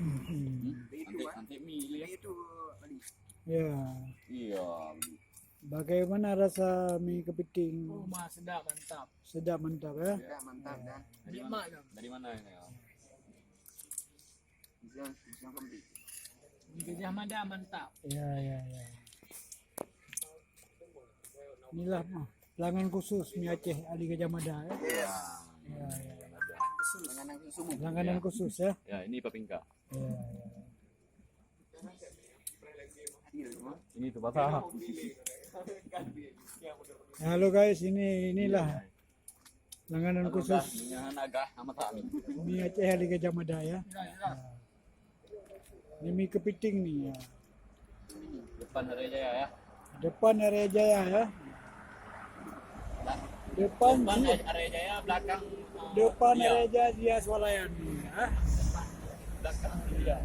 Nanti milih. Itu Ya. Iya. Bagaimana rasa mie kepiting? Oh, sedap, mantap. Sedap mantap ya. ya mantap dah. Nikmat dah. Dari mana ini? Bisa kembali. Di Gajah Mada mantap. Ya. Inilah pelanggan khusus mie Aceh Ali Gajah Mada ya. Iya. Ya. Dengan subuh. Langganan khusus ya. Ya, ini papingka. Ya. Ini tuh basah. Halo guys, inilah langganan khusus Dengan agak amat kami. mie Aceh Ali Gajah Mada ya. Ini mie kepiting nih ya. Depan Hari Jaya ya. Depan area Jaya ya. Depan Hari Jaya, belakang depan area Jaya dia swalayan nih ya. belakang dia.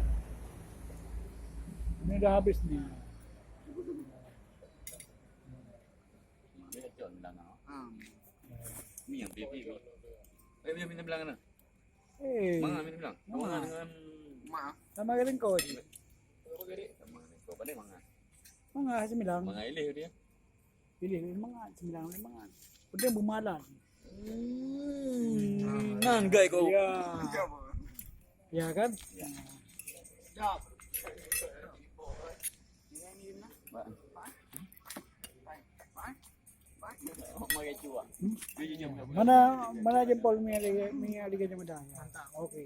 Ini udah habis nih. Dia John bilang. Ah. Ini yang pipi. Minta bilang mana? Mangga Minta bilang. Mangan dengan Maaf. sama kalian kau aja. sama kau pada mangan. Mangga sembilan. Mangan ilih dia. Pilih mangga sembilan mangga. Udah bumalan. Nanggai kau. Ya. Ya kan? Sedap. Makai cua. Mana jempol mie Ali Gajah Mada. Oke.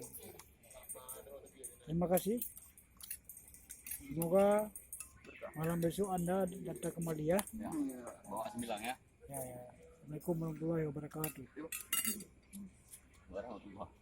Terima kasih. Semoga malam besok Anda datang kembali ya. Ya. Bawa 9 ya. Ya. Assalamualaikum warahmatullahi wabarakatuh. Warahmatullahi.